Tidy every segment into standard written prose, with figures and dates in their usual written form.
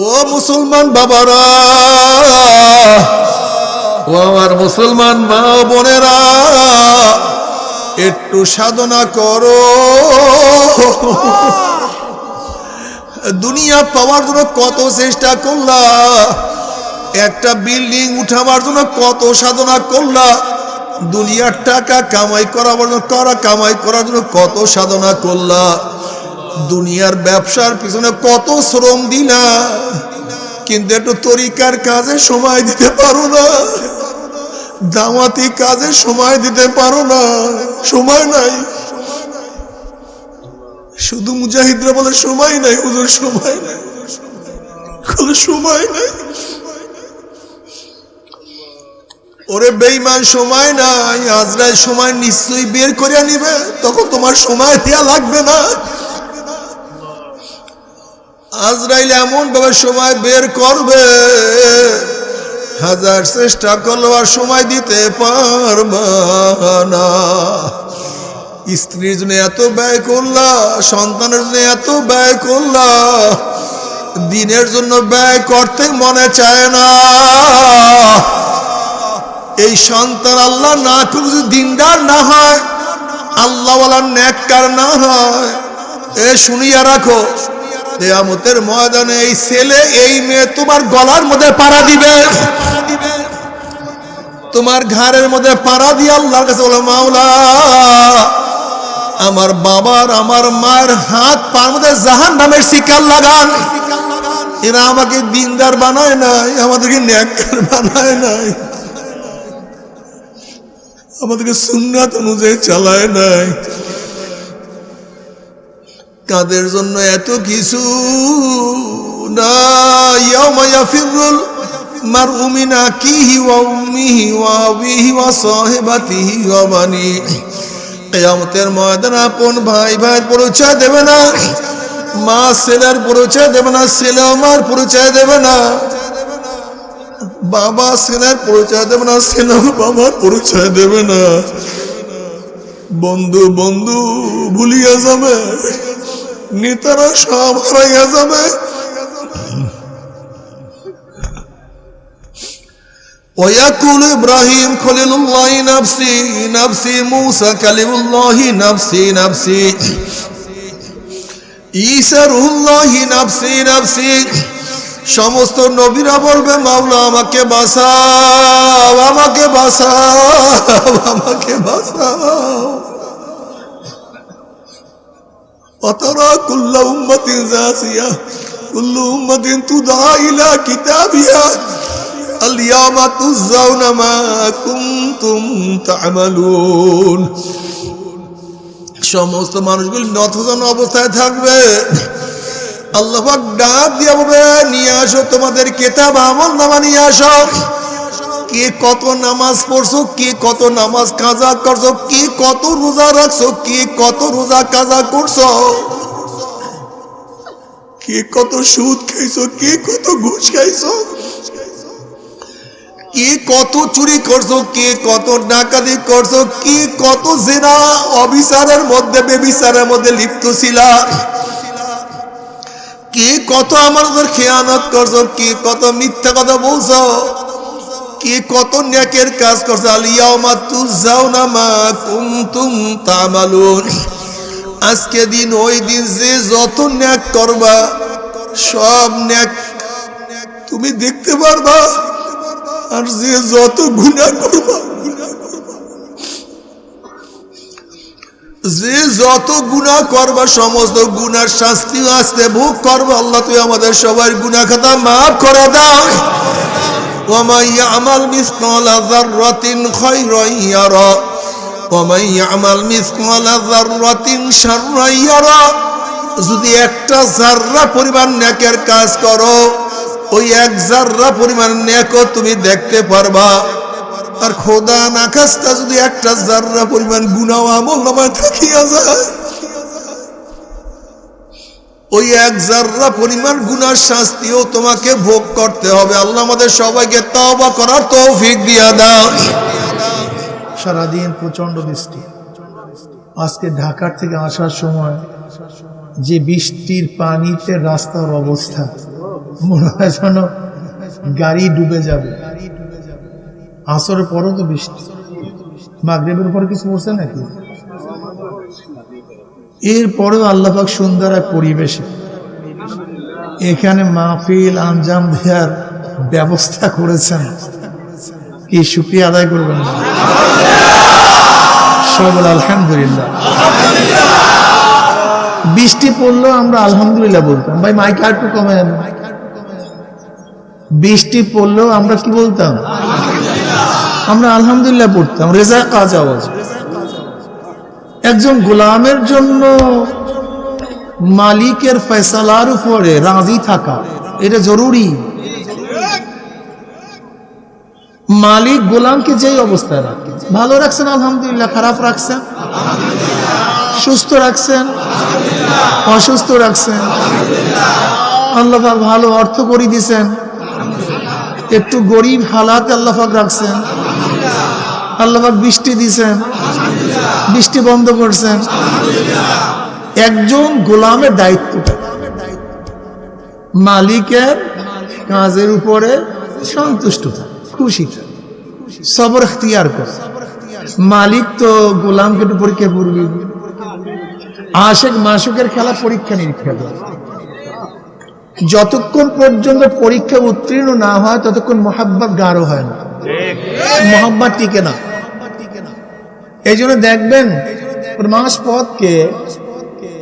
ও মুসলমান বাবারা, ও আমার মুসলমান মা বোনেরা, একটু সাধনা করো। দুনিয়া পাওয়ার জন্য কত চেষ্টা করলা, একটা বিল্ডিং উঠাবার জন্য কত সাধনা করলা, দুনিয়ার টাকা কামাই করার জন্য কত সাধনা করলা, দুনিয়ার ব্যবসার পিছনে কত শ্রম দিলা, কিন্তু একটু তরিকার কাজে সময় দিতে পারো না, দাওয়াতি কাজে সময় দিতে পারো না, সময় নাই। শুধু মুজাহিদরা বলে সময় নাই, হুজুর সময় নাই, সময় নাই। ওরে বেঈমান, সময় নাই। আজরাইল সময় নিশ্চয়ই বের করে নিবে, তখন তোমার সময় দেয়া লাগবে না। আজরাইল এমন ভাবে সময় বের করবে, হাজার চেষ্টা করলেও আর সময় দিতে পারবা না। স্ত্রীর জন্য এত ব্যয় করলা, সন্তানের জন্য এত ব্যয় করলা, দিনের জন্য ব্যয় করতে মনে চায় না। এই সন্তান আল্লাহ না করে যদি দিনদার না হয়, আল্লাহওয়ালা নেককার না হয়, এ শুনিয়া রাখো, কিয়ামতের ময়দানে এই ছেলে এই মেয়ে তোমার গলার মধ্যে পাড়া দিবে, তোমার ঘাড়ের মধ্যে পাড়া দিয়ে আল্লাহর কাছে বলে, মাওলা আমার বাবার আমার মায়ের হাত পার মধ্যে জাহান্নামের শিকার লাগান। এরা আমাকে দিনদার বানায় নাই, আমাদেরকে নেককার বানায় নাই, আমাদেরকে সুন্নাত অনুযায়ী চালায় নাই। কাদের জন্য এত কিছু না। ইয়াউমা ইয়াফিরুল মারউ মিন আখিহি ওয়া উম্মিহি ওয়া আবিহি ওয়া সাহিবাতিহি ওয়া বানিহি। কিয়ামতের ময়দানে আপন ভাই ভাইয়ের পরিচয় দেবে না, মা ছেলের পরিচয় দেবে না, ছেলে মার পরিচয় দেবে না, বাবা ছেলের পরিচয় দেবে না, ছেলে বাবার পরিচয় দেবে না, বন্ধু বন্ধু ভুলিয়া যাবে, নেতারা সব হারাইয়া যাবে। ويقول إبراهيم خليل الله نفسي نفسي موسى كلم الله نفسي نفسي ঈসা রূহুল্লাহ নফসি নফসি। সমস্ত নবীরা বলবে, মাওলা আমাকে বাঁচাও, আমাকে বাঁচাও, আমাকে বাঁচাও। অতরা কুল্লু উম্মতিন জাসিয়া কুল্লু উম্মতিন তুদা ইলা কিতাবিহা আল-ইয়াওমা তুজজাউনা মা কুনতুম তা'মালুন। সমস্ত মানুষগুলো নতজান অবস্থায় থাকবে। আল্লাহ পাক ডাক দিয়ে বলবে, নিয়ে আসো তোমাদের কিতাব আমলনামা নিয়ে আসো। কে কত নামাজ পড়ছো, কে কত নামাজ কাজা করছো, কে কত রোজা রাখছো, কে কত রোজা কাজা করছো, কে কত সুদ খাইছো, কে কত ঘুষ খাইছো, কে কত চুরি করছো, কে কত ডাকাতি করছো, কে কত জিনা অবিচারের মধ্যে বেবিচারের মধ্যে লিপ্ত ছিলা, কে কত আমাদের খেয়ানত করছো, কে কত মিথ্যা কথা বলছো, কে কত নেকের কাজ করছো। আল ইয়াউমা তুজজাউনা মা কুনতুম তা'মালুন। আজকে দিন ওই দিন যে যত নেক করবা সব নেক তুমি দেখতে পারবা, আর যে যত গুনাহ করবা, যে যত গুনাহ করবা সমস্ত গুনার শাস্তিও আজকে ভোগ করবা। আল্লাহ তুই আমাদের সবার গুনাহ খাতা মাফ করে দাও। ওয়া মান ইয়ামাল মিসকালা যাররাতিন খায়রান ইয়ারা ওয়া মান ইয়ামাল মিসকালা যাররাতিন শাররান ইয়ারা। যদি একটা যাররা পরিমাণ নেকের কাজ করো, ওই এক যাররা পরিমাণ নেকও তুমি দেখতে পারবা। আর খোদা না খাস্তা যদি একটা যাররা পরিমাণ গুনাহ আমলনামায় থাকিয়া যায়, ওই এক যাররা পরিমাণ গুনার শাস্তিও তোমাকে ভোগ করতে হবে। আল্লাহ আমাদের সবাইকে তওবা করার তৌফিক দিয়া দাও। সারাদিন প্রচন্ড বৃষ্টি। আজকে ঢাকার থেকে আসার সময় যে বৃষ্টির পানিতে রাস্তার অবস্থা, মনে হয় যেন গাড়ি ডুবে যাবে। আসরের পরও তো বৃষ্টি, মাগরিবের পর কিছু পড়ছে নাকি? এরপরেও আল্লাহ পাক সুন্দর এক পরিবেশে এখানে মাহফিল আঞ্জাম দেওয়ার ব্যবস্থা করেছেন। কি শুকরিয়া আদায় করবেন না? সবাই বলে আলহামদুলিল্লাহ। বৃষ্টি পড়লো আমরা আলহামদুলিল্লাহ বলতাম। ভাই মাইক আর একটু কমেন। বৃষ্টি পড়লো আমরা কি বলতাম? আমরা আলহামদুলিল্লাহ পড়তাম। রেজা কাজ আওয়াজ। একজন গোলামের জন্য মালিকের ফয়সালার উপরে রাজি থাকা এটা জরুরি। মালিক গোলামকে যেই অবস্থায় রাখে, ভালো রাখছেন আলহামদুলিল্লাহ, খারাপ রাখছেন, সুস্থ রাখছেন, অসুস্থ রাখছেন, আল্লাহ পাক ভালো অর্থ করে দিয়েছেন, একটু গরিব হালাতে আল্লাহ পাক রাখছেন, আল্লাহ পাক বৃষ্টি দিয়েছেন, বৃষ্টি বন্ধ করছেন। একজন গোলামের দায়িত্বটা মালিকের কাজের উপরে সন্তুষ্ট থাকে, খুশি থাকে, সবর ইখতিয়ার করে। মালিক তো গোলামকে একটু পরীক্ষা করবে। আশেক মাসুকের খেলা পরীক্ষা নিরীক্ষা করে। যতক্ষণ পর্যন্ত পরীক্ষা উত্তীর্ণ না হয় ততক্ষণ মহাব্বত গাঢ় হয় না, মহাব্বত টিকে না। এই জন্য দেখবেন মাস পথকে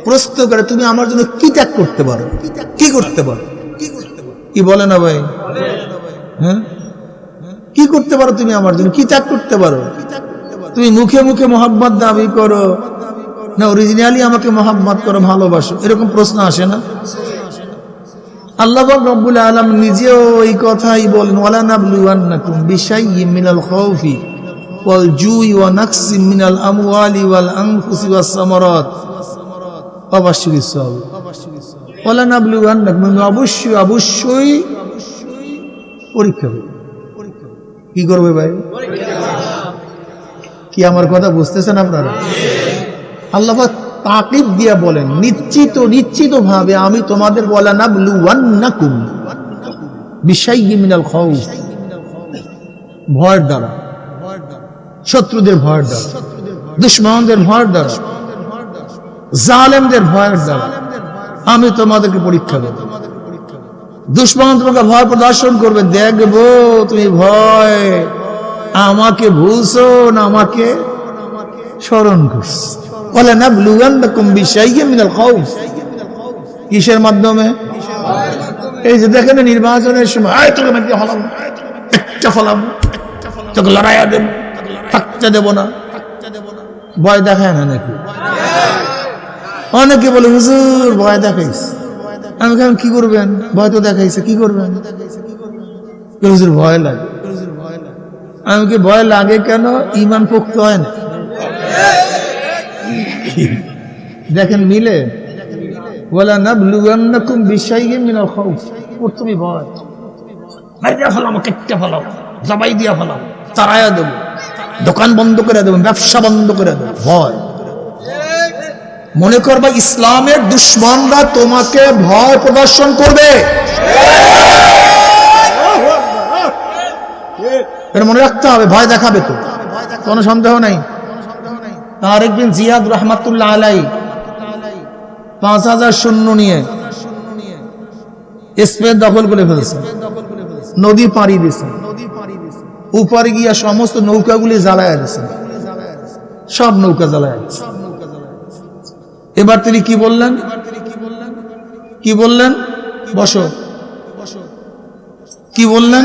প্রশ্ন করে, তুমি আমার জন্য কি ত্যাগ করতে পারো, কি করতে পারো, কি বলে না ভাই? হ্যাঁ, কি করতে পারো তুমি আমার জন্য, কি ত্যাগ করতে পারো? তুমি মুখে মুখে মোহাম্মত দাবি করো না অরিজিনালি আমাকে মোহাম্মত করো, ভালোবাসো, এরকম প্রশ্ন আসে না? আল্লাহ পাক রব্বুল আলামিন নিজেও এই কথাই বলেন, ওয়ালা নাবলুওয়ান্নাকুম বিশাইয়্যিম মিনাল খাউফি ওয়াল জুই ওয়া নাকসিম মিনাল আমওয়ালি ওয়াল আনফুসি ওয়াস সামারাত ওয়া বাশশিরিস সাবিরিন। ওয়ালা নাবলুওয়ান্নাকুম, অবশ্যই অবশ্যই পরীক্ষা হবে। কি করবে ভাই? কি আমার কথা বুঝতেছেন আপনারা? আল্লাহ পাক তাকিদ দিয়া বলেন, নিশ্চিত ভাবে আমি তোমাদের ওয়ালা নাবলুওয়ান্নাকুম বিশাইয়্যিম মিনাল খাউফ, ভয়ের দ্বারা, শত্রুদের ভয়ের দ্বারা, দুশমনদের ভয়ের দ্বারা, জালেমদের ভয়ের দ্বারা আমি তোমাদেরকে পরীক্ষা দেব। দুশমন তোমাকে ভয় প্রদর্শন করবে, দেখবো তুমি ভয় আমাকে ভুলছো না আমাকে স্মরণ করছো। ওয়ালা নাবলুওয়ান্নাকুম বিশাইয়্যিম মিনাল খাউফ, কিসের মাধ্যমে? এই যে দেখেন নির্বাচনের সময় তোকে মেরে ফেলাবো, একটা ফেলাবো, তোকে লড়াইয়া দেব, থাকতে দেব না, ভয় দেখায় না নাকি? অনেকে বলে হুজুর ভয় দেখাইছে। আমি কেন, কি করবেন? ভয় তো দেখাইছে, কি করবেন? হুজুর ভয় লাগে। আমি কি ভয় লাগে কেন? ঈমান পোক্ত হয় না। দেখেন মিলে, ওয়ালা নাবলুওয়ান্নাকুম বিশাইয়্যিম মিনাল খাউফ, প্রথমে ভয়, মাইরা ফেলাবো, কেটে ফেলাবো, জবাই দিয়া ফেলাবো, তাড়াইয়া দেবো, দোকান বন্ধ করে দেবো, ব্যবসা বন্ধ করে দেবো, ভয়। মনে করবা ইসলামের দুশমনরা তোমাকে ভয় প্রদর্শন করবে, এটা মনে রাখতে হবে। ভয় দেখাবে তো, কোনো সন্দেহ নাই। তার একদিন জিয়াদ রহমাতুল্লাহ আলাইহি 5000 সৈন্য নিয়ে স্পেন দখল করে ফেলেছে, নদী পাড়ি দিয়েছে, উপরে গিয়া সমস্ত নৌকাগুলি জ্বালায়া দিয়েছে, সব নৌকা জ্বালায়া দিয়েছে। এবার তিনি কি বললেন? কি বললেন? বসো। কি বললেন?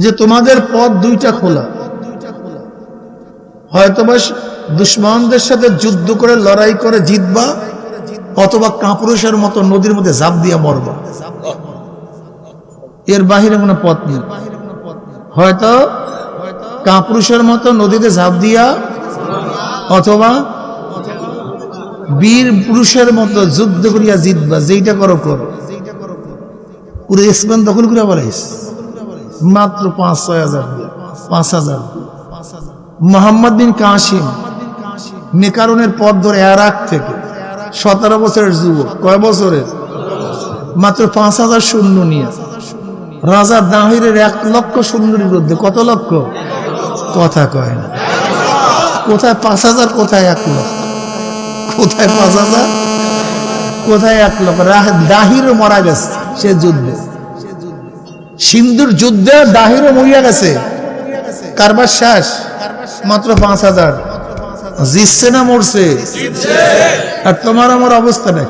যে তোমাদের পথ দুইটা খোলা, হয়তোবা দুশমনদের সাথে যুদ্ধ করে লড়াই করে জিতবা, অথবা কাপুরুষের মতো নদীর মধ্যে ঝাঁপ দিয়া মরবা, এর বাহিরে কোনো পথ নেই। হয়তো কাপুরুষের মতো নদীতে ঝাঁপ দিয়া, অথবা বীর পুরুষের মতো যুদ্ধ করিয়া জিতবা, যেইটা করো করো। পুরো স্পেন দখল করে বলাইস মাত্র 5-6 হাজার, 5,000। মোহাম্মদ বিন কাসিম মেকারনের পথ ধরে ইরাক থেকে 17 বছরের যুবক, কয় বছরের? মাত্র 5,000 সৈন্য নিয়ে রাজা দাহিরের 1 লক্ষ সৈন্যের বিরুদ্ধে। কত লক্ষ? কথা কয় না। কোথায় 5,000, কোথায় 1 লক্ষ? কোথায় 5,000, কোথায় 1 লক্ষ? দাহিরও মারা গেছে সে যুদ্ধে। সিন্ধুর যুদ্ধে দাহিরও মরিয়া গেছে। কারবার শেষ, মাত্র 5,000। জিতছে না মরছে? আর তোমার আমার অবস্থা নেই।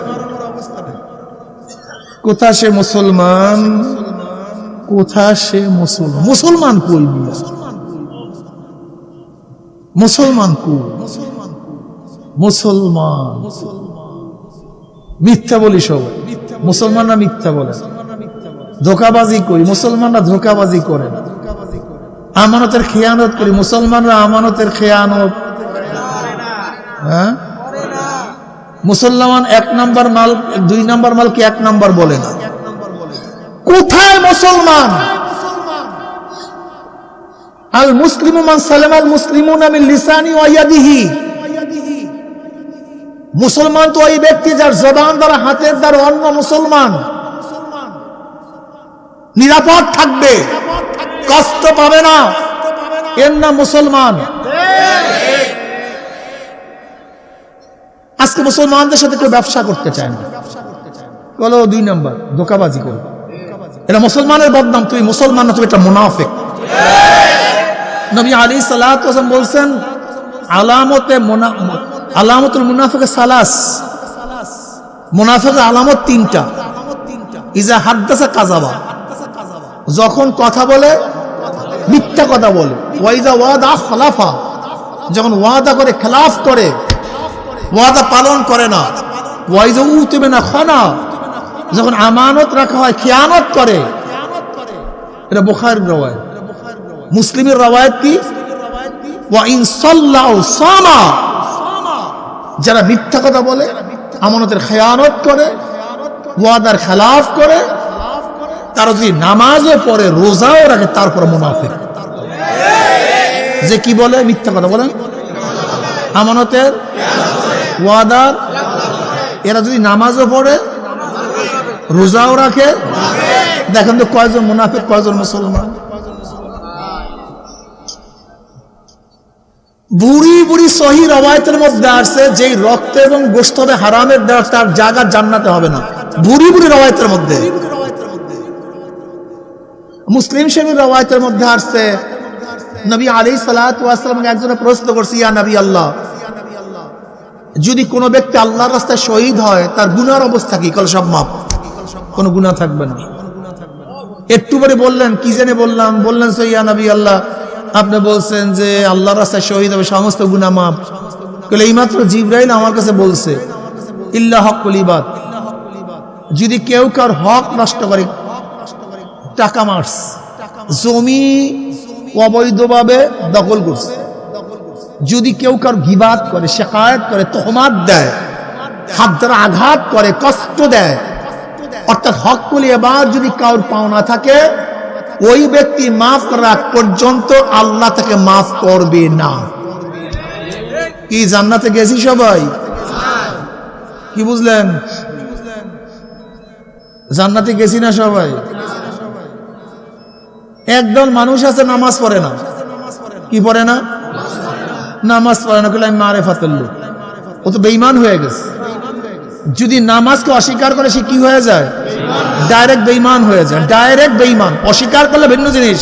কোথা সে মুসলমান, কোথা সে মুসলমান? মুসলমান কই? মুসলমান কই? মুসলমান মিথ্যা বলি সব। মুসলমানরা মিথ্যা বলে। ধোকাবাজি করি, মুসলমানরা ধোকাবাজি করে না। আমানতের খেয়ানত করি, মুসলমানরা আমানতের খেয়ানত। হ্যাঁ, মুসলমান 1 নাম্বার মাল 2 নাম্বার মালকে 1 নাম্বার বলে না। কোথায় মুসলমান? আল মুসলিমু মান সালামা আল মুসলিমুনা মিন লিসানি ওয়া ইয়াদিহি। মুসলমান তো ওই ব্যক্তি যার জবান দ্বারা, হাতের দ্বারা অন্য মুসলমান নিরাপদ থাকবে, কষ্ট পাবে না, এর নাম মুসলমান। আজকে মুসলমানদের সাথে কেউ ব্যবসা করতে চায় না, বলো 2 নাম্বার, ধোকাবাজি করো। এটা মুসলমানের বদনাম। তুই মুসলমান না, তুই একটা মুনাফিক। নবী আলাইহিস সালাতু ওয়াস সালাম বলছেন, আলামতুল মুনাফিক সালাস। মুনাফিকের আলামত 3টা। ইজা হাদ্দাসা কাযাবা, যখন কথা বলে মিথ্যা কথা বলে। ওয়াইজা ওয়াদা খলাফা, যখন ওয়াদা করে খেলাফ করে, ওয়াদা পালন করে না। ওয়াইজা উতমিনা খানা, যখন আমানত রাখা হয় খেয়ানত করে। এটা বুখারীর রওয়ায়াত। মুসলিমের রওয়ায়াত কি? ওয়া ইন সাল্লাউ সামা, যারা মিথ্যা কথা বলে, আমানতের খেয়ানত করে, ওয়াদার খেলাফ করে, তারা যদি নামাজও পড়ে, রোজাও রাখে, তারপর মুনাফিক। যে কি বলে? মিথ্যা কথা বলে, আমানতের, ওয়াদার। এরা যদি নামাজও পড়ে, রোজাও রাখে, দেখেন তো কয়জন মুনাফিক, কয়জন মুসলমান। বুড়ি বুড়ি সহি রওয়ায়াতের মধ্যে আসছে, যেই রক্ত এবং গোশত হবে হারামের, তার জায়গা জান্নাতে হবে না। বুড়ি বুড়ি রওয়ায়াতের মধ্যে। মুসলিম শরীফের রওয়ায়াতের মধ্যে আসছে, নবী আলাইহিস সালাতু ওয়াস সালাম একজনে প্রশ্ন করছে, ইয়া নবী আল্লাহ, যদি কোনো ব্যক্তি আল্লাহর রাস্তায় শহীদ হয়, তার গুনার অবস্থা কি? কল সব মাফ, কোনো গুনাহ থাকবে না। একটু পরে বললেন, কি জেনে বললাম? বললেন, ইয়া নবী আল্লাহ, আপনি বলছেন যে আল্লাহর রাস্তায় শহীদ হবে, সমস্ত গুনাহ মাফ। বলে এইমাত্র জিবরাইল আমার কাছে বলছে, ইল্লা হকুল ইবাদ, যদি কেউ কার হক নষ্ট করে, টাকা মার্স, জমি অবৈধভাবে দখল করছে, যদি কেউ কার গিবাত করে, শিকায়াত করে, তহমাত দেয়, হাত দ্বারা আঘাত করে, কষ্ট দেয়, অর্থাৎ হকুল ইবাদ যদি কাউর পাওনা থাকে, ওই ব্যক্তি মাফ করার পর্যন্ত আল্লাহ তাকে মাফ করবে না। কি জান্নাতে গেছি সবাই? কি বুঝলেন? জান্নাতে গেছি না সবাই? একদল মানুষ আছে নামাজ পড়ে না। কি পড়ে না? নামাজ পড়ে না। আমি মারেফাতের লোক, ও তো বেঈমান হয়ে গেছে। যদি নামাজকে অস্বীকার করে, সে কি হয়ে যায়? ডাইরেক্ট বেঈমান হয়ে যায়। ডাইরেক্ট বেঈমান। অস্বীকার করলে ভিন্ন জিনিস,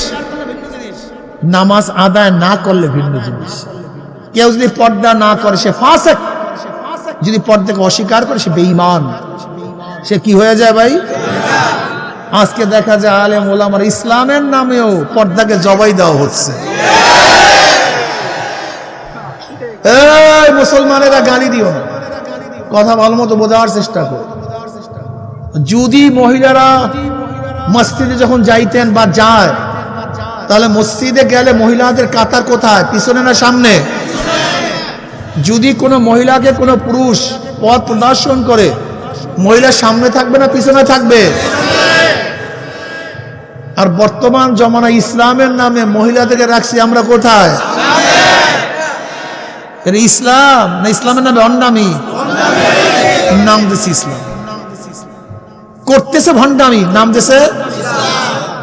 নামাজ আদায় না করলে ভিন্ন জিনিস। কেউ যদি পর্দা না করে, সে ফাসিক। যদি পর্দাকে অস্বীকার করে, সে বেঈমান। সে কি হয়ে যায় ভাই? আজকে দেখা যায় আলেম ওলামার ইসলামের নামেও পর্দাকে জবাই দেওয়া হচ্ছে। এই মুসলমানেরা গালি দিও না, কথা ভালো মতো বোঝার চেষ্টা করো। যদি মহিলারা মসজিদে যখন যাইতেন বা যায়, তাহলে মসজিদে গেলে মহিলাদের কাতার কোথায়? পিছনে না সামনে? যদি কোনো মহিলাকে কোনো পুরুষ পথ প্রদর্শন করে, মহিলা সামনে থাকবে না পিছনে থাকবে? আর বর্তমান জমানা ইসলামের নামে মহিলাদেরকে রাখছি আমরা কোথায়? ইসলাম না ইসলামের নামে অন্নামি? নাম দিছে ইসলাম, করতেছে ভণ্ডামি, নাম দিছে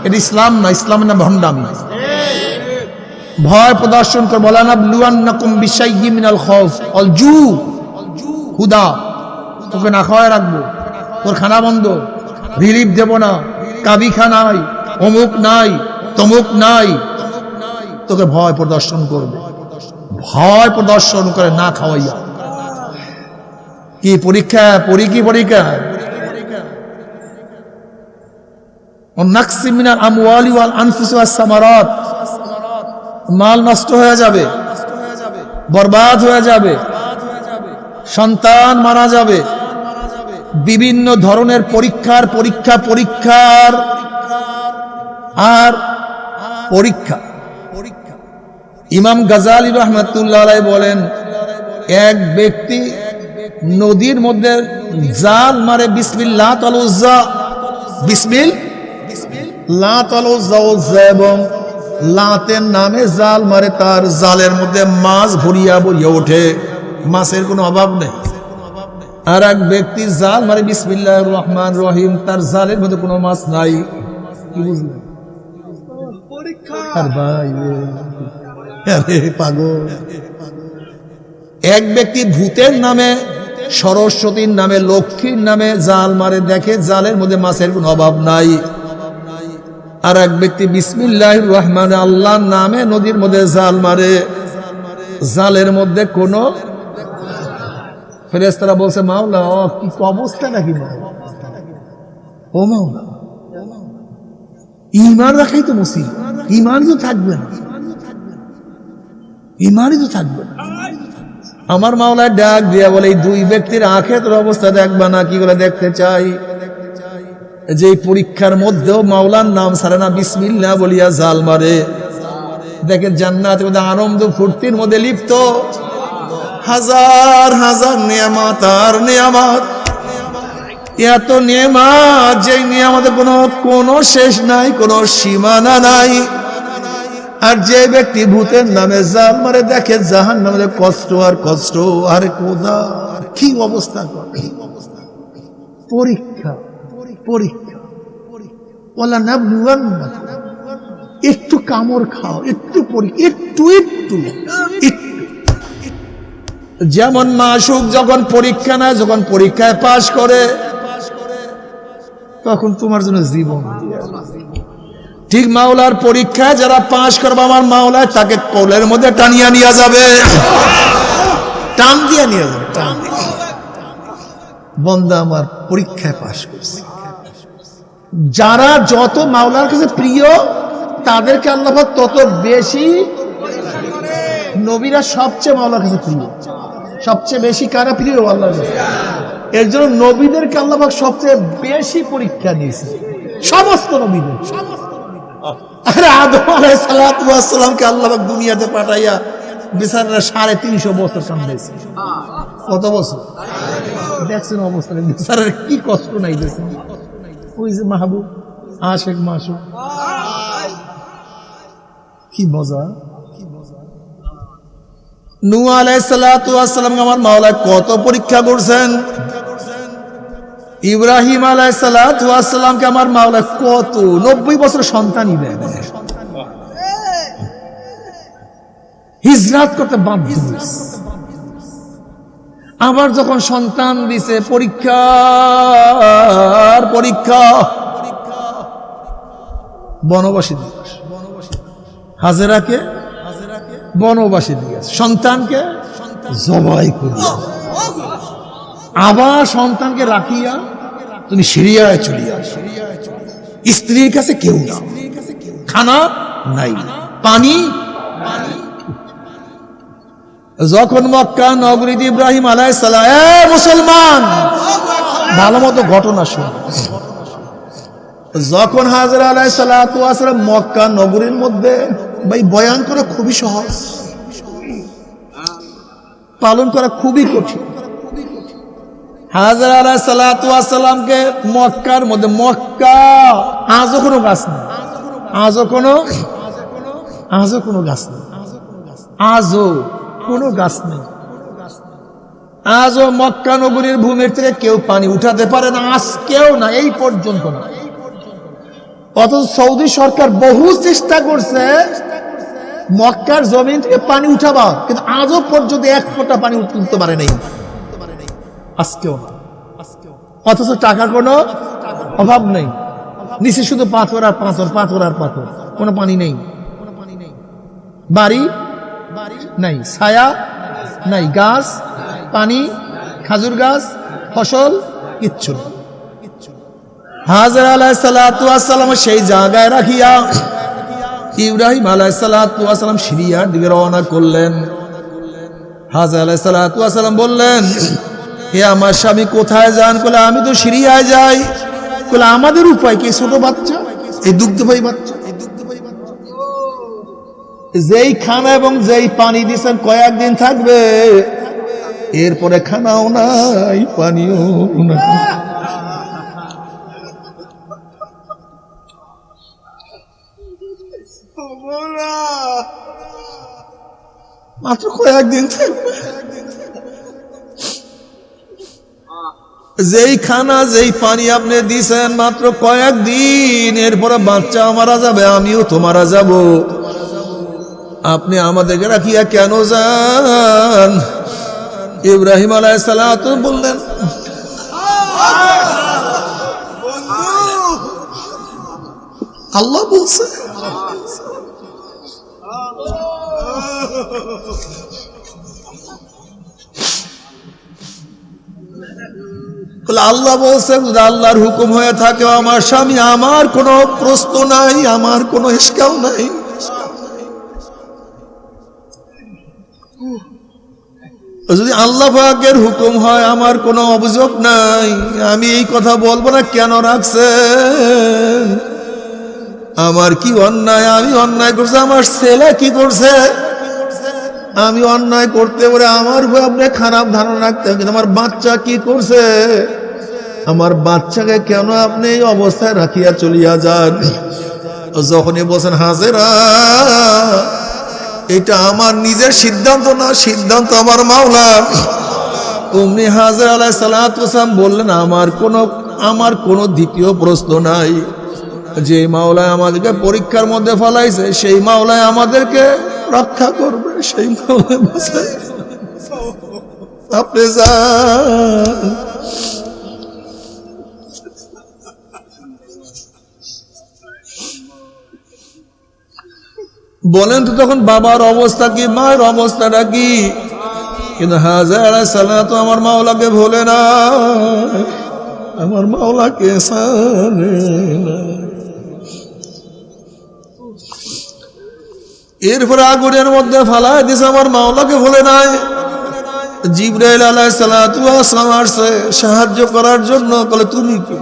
এটা ইসলাম না, ইসলামের নাম ভণ্ডামি। ভয় প্রদর্শন করে বলা না, লুয়ান্নাকুম বিশাইয়্যিম মিনাল খাউফ ওয়াল জু, হুদা তোকে না খাওয়ায় রাখবো, তোর খানা বন্ধ, রিলিফ দেব না, কাবি খা নাই, অমুক নাই, তমুক নাই, তোকে ভয় প্রদর্শন করবে। ভয় প্রদর্শন করে না খাওয়াইয়া কি পরীক্ষা, কি পরীক্ষা? নাকসি মিনাল আমওয়ালি ওয়াল আনফুসি ওয়াস সামারাত, মাল নষ্ট হয়ে যাবে, বরবাদ হয়ে যাবে, সন্তান মারা যাবে, বিভিন্ন ধরনের পরীক্ষার আর পরীক্ষা। ইমাম গাজালি রাহমাতুল্লাহ আলাইহি বলেন, এক ব্যক্তি নদীর মধ্যে জাল মারে, বিসমিল্লাহ ওয়াল উজ্জা, বিসমিল্লাহ ওয়াল উজ্জা, এবং লাতের নামে জাল মারে, তার জালের মধ্যে মাছ ভরিয়া ভরিয়া ওঠে, মাছের কোনো অভাব নেই। আর এক ব্যক্তি জাল মারে বিসমিল্লাহির রহমানির রহিম, তার জালের মধ্যে কোনো মাছ নাই। কি বুঝলেন? আর ভাই আরে পাগল। এক ব্যক্তি ভূতের নামে, সরস্বতীর নামে, লক্ষ্মীর নামে জাল মারে, দেখে জালের মধ্যে মাছের কোনো অভাব নাই। আর এক ব্যক্তি বিসমিল্লাহির রহমান, আল্লাহর নামে নদীর মধ্যে জাল মারে, জালের মধ্যে কোনো, ফেরেশতারা বলছে মাওলা কি অবস্থা নাকি মাওলা, ও মাওলা ঈমান রাখাই তো মুসিবত, ঈমানই তো থাকবে না, ঈমানই তো থাকবে না। আমার মাওলা ডাক দিয়া বলে, এই দুই ব্যক্তির আখিরাতের অবস্থা দেখবা না? কি করে দেখতে চাই? যে পরীক্ষার মধ্যেও মাওলার নাম ছাড়ে না, বিসমিল্লাহ বলিয়া জাল মারে, দেখে জান্নাতের মধ্যে আনন্দ ফুর্তির মধ্যে লিপ্ত, হাজার হাজার নিয়ামত আর নিয়ামত, এত নিয়ামত, যে নিয়ামতের কোনো শেষ নাই, কোনো সীমানা নাই। আর যে ব্যক্তি ভূতের নামে জাল মারে, দেখে জাহান্নামের কষ্ট আর কষ্ট, আর কোদা কি অবস্থা করে। পরীক্ষা পরীক্ষা ওয়ালা নাবলুয়ান্নাকুম, একটু কামড় খাও, একটু পরীক্ষা, একটু যেমন মাসুক যখন পরীক্ষা নেয়, যখন পরীক্ষায় পাশ করে, তখন তোমার জন্য জীবন, ঠিক মাওলার পরীক্ষায় যারা পাশ করবে, আমার মাওলায় তাকে কোলের মধ্যে টানিয়া নিয়ে যাবে, টান দিয়ে নিয়ে যাবে, টান দিয়ে। বন্দা আমার পরীক্ষায় পাশ করছে। যারা যত মাওলার কাছে প্রিয়, তাদেরকে আল্লাহ তত বেশি, নবীরা সবচেয়ে মাওলার কাছে প্রিয়, সবচেয়ে বেশি কারা প্রিয়? আল্লাহ। এর জন্য নবীদেরকে আল্লাহ সবচেয়ে বেশি পরীক্ষা দিয়েছে, সমস্ত নবীদের। আরে আদম আলাইহিস সালাতু ওয়াস সালামকে আল্লাহ দুনিয়াতে পাঠাইয়া বেচারারা 350 বছর কামড়েছে। কত বছর দেখছেন অবস্থা, বেচারার কি কষ্ট নাই দেখছেন। ওই যে মাহবুব, আশেক মাসুক, কি মজা। নূহ আলাইহিস সালাতু ওয়াস সালামকে আমার মাওলা কত পরীক্ষা করছেন। ইব্রাহিম আলাইহিস সালাতু ওয়াস সালামকে আমার মাওলা কত 90 বছর সন্তানই দেন, হিজরত করতে বাধ্য হয়েছে। আবার যখন সন্তান দিছে, পরীক্ষা বনবাসী দিবস, হাজেরাকে বনবাসী দিয়েছে, সন্তানকে জবাই করিয়া, আবার সন্তানকে রাখিয়া তুমি সিরিয়ায় চলিয়া, স্ত্রীর কাছে কেউ না, খানা নাই, পানি। যখন মক্কা নগরীতে ইব্রাহিম আলাইহিস সালাম, মুসলমান ভালো মতো ঘটনা শুন, যখন হাজরা আলাইহিস সালাতু ওয়াস সালাম মক্কা নগরীর মধ্যে, ভাই বয়ান করা খুবই সহজ, পালন করা খুবই কঠিন। হাজরা আলাইহিস সালাতু ওয়াস সালামকে মক্কার মধ্যে, মক্কা আজও কোনো গাছ নেই, আজও কোনো গাছ নেই, আজও কোনো গাছ নেই। আজও মক্কা নগরীর ভূমির থেকে কেউ পানি উঠাতে পারে না, আজকেও না, এই পর্যন্ত না। অথচ সৌদি সরকার বহু চেষ্টা করছে মক্কার জমিন থেকে পানি উঠাবা, কিন্তু আজও পর্যন্ত এক ফোঁটা পানি তুলতে পারে নাই, আজকেও না। অথচ টাকার কোনো অভাব নেই, নিচে শুধু পাথর আর পাথর, পাথর আর পাথর, কোনো পানি নেই। বাড়ি নাই, ছায়া নাই, গাছ, পানি, খেজুর গাছ, ফসল কিচ্ছু না। হাজর আলাইহিস সালাতু ওয়াস সালাম সেই জায়গায় রাখিয়া ইব্রাহিম আলাইহিস সালাতু ওয়াস সালাম সিরিয়ার দিকে রওনা করলেন। হাজর আলাইহিস সালাতু ওয়াস সালাম বললেন, হে আমার স্বামী কোথায় যান? বলে আমি তো সিরিয়ায় যাই। বলে আমাদের উপায় কি? ছোট বাচ্চা, এই দুগ্ধবাহী বাচ্চা, যেই খানা এবং যেই পানি দিচ্ছেন কয়েকদিন থাকবে, এরপরে খানাও নাই, পানিও নাই। মাত্র কয়েকদিন থাকবে, যেই খানা যেই পানি আপনি দিছেন মাত্র কয়েকদিন, এরপরে বাচ্চা মারা যাবে, আমিও তো মারা যাব, আপনি আমাদেরকে রাখিয়া কেন যান? ইব্রাহিম আলাইহিস সালাতু বললেন, আল্লাহ বলছে, আল্লাহ বলছে, যদি আল্লাহর হুকুম হয়ে থাকে আমার স্বামী, আমার কোনো প্রশ্ন নাই, আমার কোনো ইশকাল নাই। যদি আল্লাহ পাকের হুকুম হয় আমার কোনো অভিযোগ নাই, আমি এই কথা বলবো না। কেন রাখছেন? আমার কি অন্যায়? আমি অন্যায় করছি? আমার ছেলে কি করছে? আমি অন্যায় করতে পারে আমার উপরে আপনি খারাপ ধারণা রাখতে, কিন্তু আমার বাচ্চা কি করছে? আমার বাচ্চাকে কেন আপনি এই অবস্থায় রাখিয়া চলিয়া যান? যখনই বলছেন হাজেরা, এটা আমার নিজের সিদ্ধান্ত না, সিদ্ধান্ত আমার মাওলা। অমনি হাজেরা আলাইহিস সালাতু ওয়াস সালাম বললেন, আমার কোনো দ্বিতীয় প্রশ্ন নাই। যে মাওলায় আমাদেরকে পরীক্ষার মধ্যে ফেলাইছে, সেই মাওলায় আমাদেরকে রক্ষা করবে, সেই মাওলায় বাঁচাই, আপনি যান। বলেন তো তখন বাবার অবস্থা কি, মায়ের অবস্থাটা কি? কিন্তু হাজেরা আলাইহিস সালাতু আমার মাওলাকে ভোলে না, আমার মাওলাকে জানে না। এরপরে আগুনের মধ্যে ফালায় দিছে, আমার মাওলাকে ভুলে নাই। জিবরাইল আলাইহিস সালাতু ওয়াস সালাম আসছে সাহায্য করার জন্য। বলে তুমি কি?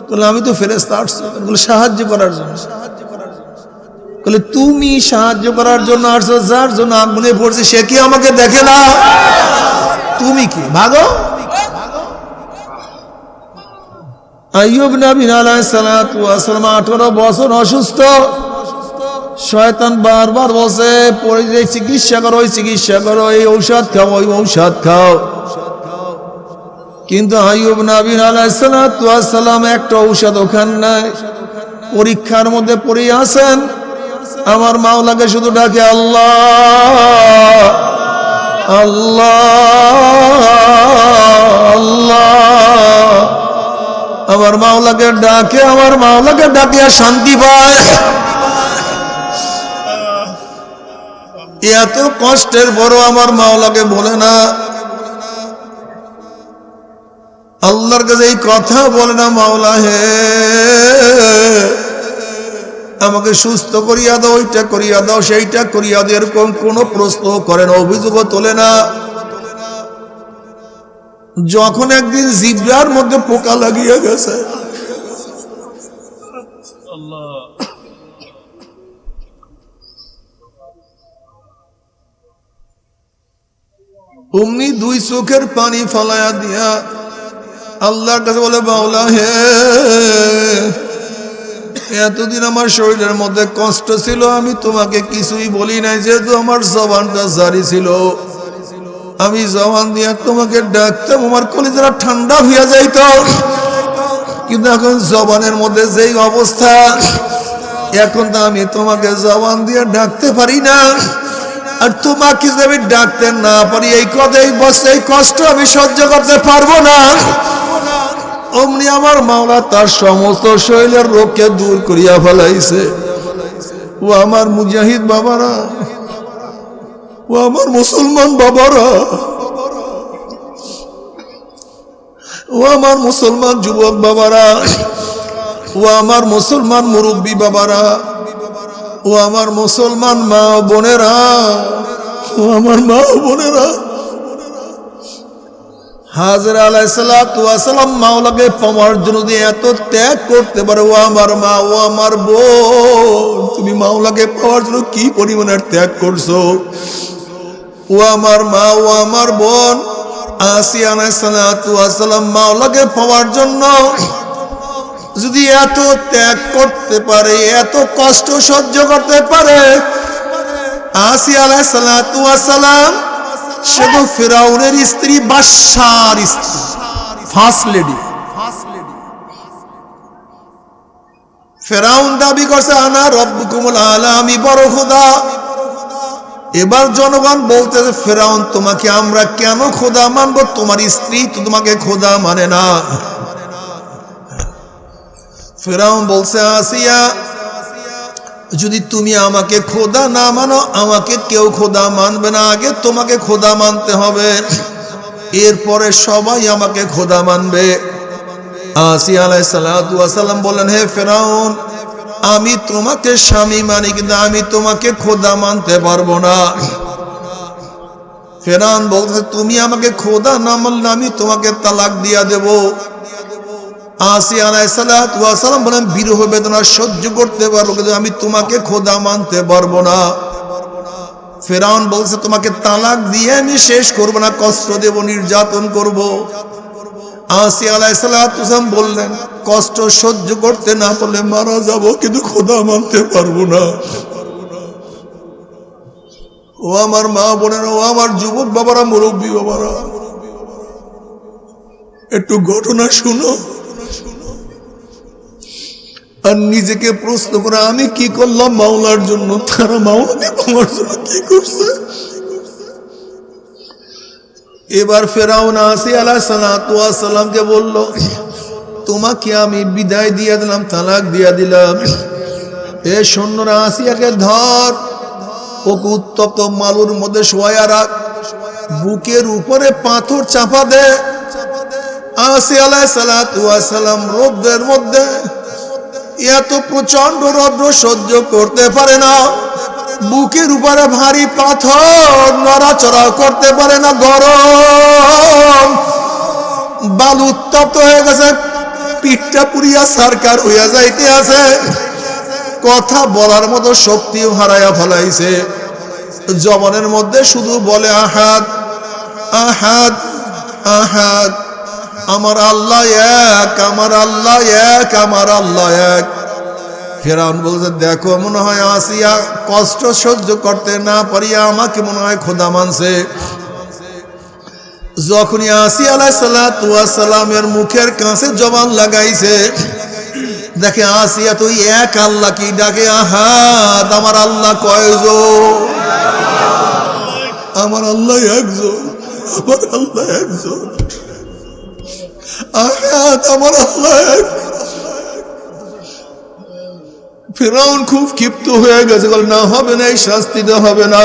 বলে আমি তো ফেরেশতা আসছি। বলে সাহায্য করার জন্য? বলে তুমি সাহায্য করার জন্য আসছো, যার জন্য আগুনে পড়ছে সে কি আমাকে দেখে না? তুমি কি? ভাগো। আইয়ুব নবী আলাইহিস সালাতু ওয়াস সালাম 18 বছর অসুস্থ। শয়তান বারবার বসে পড়ে যে চিকিৎসা করো, ওই চিকিৎসা করো, এই ঔষধ খাও, ওই ঔষধ খাও। কিন্তু আইয়ুব নবী আলাইহিস সালাতু ওয়াস সালাম একটা ঔষধ ওখানে নাই। পরীক্ষার মধ্যে পড়ে আছেন, আমার মাওলাকে শুধু ডাকে আল্লাহ আল্লাহ আল্লাহ। আমার মাওলাকে ডাকে, আমার মাওলাকে ডাকিয়া শান্তি পায়। এত কষ্টের বড় আমার মাওলাকে বলে না, আল্লাহর কাছে এই কথা বলে না, মাওলা হে আমাকে সুস্থ করিয়া দাও, ওইটা করিয়া দাও, সেইটা করিয়া দাও, এরকম কোনো প্রশ্ন করে না, অভিযোগও তোলে না। যখন একদিন জিব্রার মধ্যে পোকা লাগিয়ে গেছে, অমনি দুই চোখের পানি ফলাইয়া দিয়া আল্লাহর কাছে বলে, মাওলা হে এতদিন আমার শরীরের মধ্যে কষ্ট ছিল, আমি তোমাকে কিছুই বলি নাই, যেহেতু আমার জবানটা জারি ছিল। আমি জবান দিয়ে তোমাকে ডাকতাম, আমার কলিজাটা ঠান্ডা হয়ে যাইত। কিন্তু এখন জবানের মধ্যে যেই অবস্থা, এখন তো আমি তোমাকে জবান দিয়ে ডাকতে পারি না। আর তোমাকে যদি আমি ডাকতে না পারি, এই কষ্ট আমি সহ্য করতে পারবো না। অমনি আমার মাওলা তার সমস্ত শরীরের রোগকে দূর করিয়া ফেলাইছে। ও আমার মুজাহিদ বাবারা, ও আমার মুসলমান বাবারা, ও আমার মুসলমান যুবক বাবারা, ও আমার মুসলমান মুরব্বী বাবারা, ও আমার মুসলমান মা বোনেরা, ও আমার মা বোনেরা, হাজরা আলাইহিস সালাতু ওয়াস সালাম মাওলাকে পাওয়ার জন্য যে এত ত্যাগ করতে পারে, ও আমার মা, ও আমার বোন, তুমি মাওলাকে পাওয়ার জন্য কি পরিমাণের ত্যাগ করছো। ও আমার মা, ও আমার বোন, আসিয়া আলাইহিস সালাতু ওয়াস সালাম মাওলাকে পাওয়ার জন্য যদি এত ত্যাগ করতে পারে, এত কষ্ট সহ্য করতে পারে, আসিয়া আলাইহিস সালাতু ওয়াস সালাম সে তো ফিরাউনের স্ত্রী, বাদশার স্ত্রী, ফার্স্ট লেডি। ফিরাউন দাবি করছে আনা রব্বুকুমুল আলা, আমি বড় খোদা। এবার জনগণ বলতেছে ফিরাউন তোমাকে আমরা কেন খোদা মানবো, তোমার স্ত্রী তো তোমাকে খোদা মানে না। ফিরাউন বলছে আসিয়া যদি তুমি আমাকে খোদা না মানো, আমাকে কেউ খোদা মানবে না, আগে তোমাকে খোদা মানতে হবে, এরপরে সবাই আমাকে খোদা মানবে। আসিয়া আলাইহিস সালাতু ওয়াস সালাম বললেন হে ফিরাউন, আমি তোমাকে স্বামী মানি, কিন্তু আমি তোমাকে খোদা মানতে পারবো না। ফিরাউন বলছে তুমি আমাকে খোদা না মানলে আমি তোমাকে তালাক দিয়া দেব। আসিয়া আলাইহিস সালাতু ওয়াস সালাম বলেন বিরহ বেদনা সহ্য করতে পারবো, কিন্তু আমি তোমাকে খোদা মানতে পারবো না। ফিরাউন বলছে তোমাকে তালাক দিয়ে আমি শেষ করবো না, কষ্ট দেব, নির্যাতন করব। আসিয়া আলাইহিস সালাতু ওয়াস সালাম বললেন কষ্ট সহ্য করতে না পারলে মারা যাব, কিন্তু খোদা মানতে পারবো না। ও আমার মা বোনেরা, ও আমার যুবক বাবারা, মুরব্বী বাবারা, একটু ঘটনা শুনো আর নিজেকে প্রশ্ন করে আমি কি করলাম মাওলার জন্য, তারা মাওলাকে পাওয়ার জন্য কি করছে। এবার ফিরাউন আসিয়া আলাইহিস সালাতু ওয়াস সালামকে বলল তোমাকে আমি বিদায় দিয়ে দিলাম, তালাক দিয়ে দিলাম। এ সৈন্যরা আসিয়াকে ধর, ওকে উত্তপ্ত মালুর মধ্যে শোয়া রাখ, বুকের উপরে পাথর চাপা দে। আসিয়া আলাইহিস সালাতু ওয়াস সালাম রোদের মধ্যে এত প্রচন্ড রৌদ্র সহ্য করতে পারে না, বুকের উপরে ভারী পাথর নড়াচড়া করতে পারে না, গরম বালু উত্তপ্ত হয়ে গেছে, পিঠটা পুরিয়া সারকার হইয়া যাইতে আছে, কথা বলার মতো শক্তিও হারাইয়া ফেলাইছে। জবানের মধ্যে শুধু বলে আহাদ আহাদ আহাদ, আমার আল্লাহ এক, আমার আল্লাহ এক, আমার আল্লাহ এক। ফিরাউন বলছে দেখো মনে হয় আসিয়া কষ্ট সহ্য করতে না পারিয়া আমাকে মনে হয় খোদা মানছে। যখনই আসিয়া আলাইহিস সালাতু ওয়াস সালামের মুখের কাছে জবান লাগাইছে, দেখে আসিয়া তুই এক আল্লাহ কি ডাকে আহাদ, আমার আল্লাহ কয়জন, আমার আল্লাহ একজন, আমার আল্লাহ একজন, আহাদ, আমার আল্লাহ এক। ফিরাউন খুব ক্ষিপ্ত হয়ে গেছে, বলে না হবে না, এই শাস্তিতে হবে না।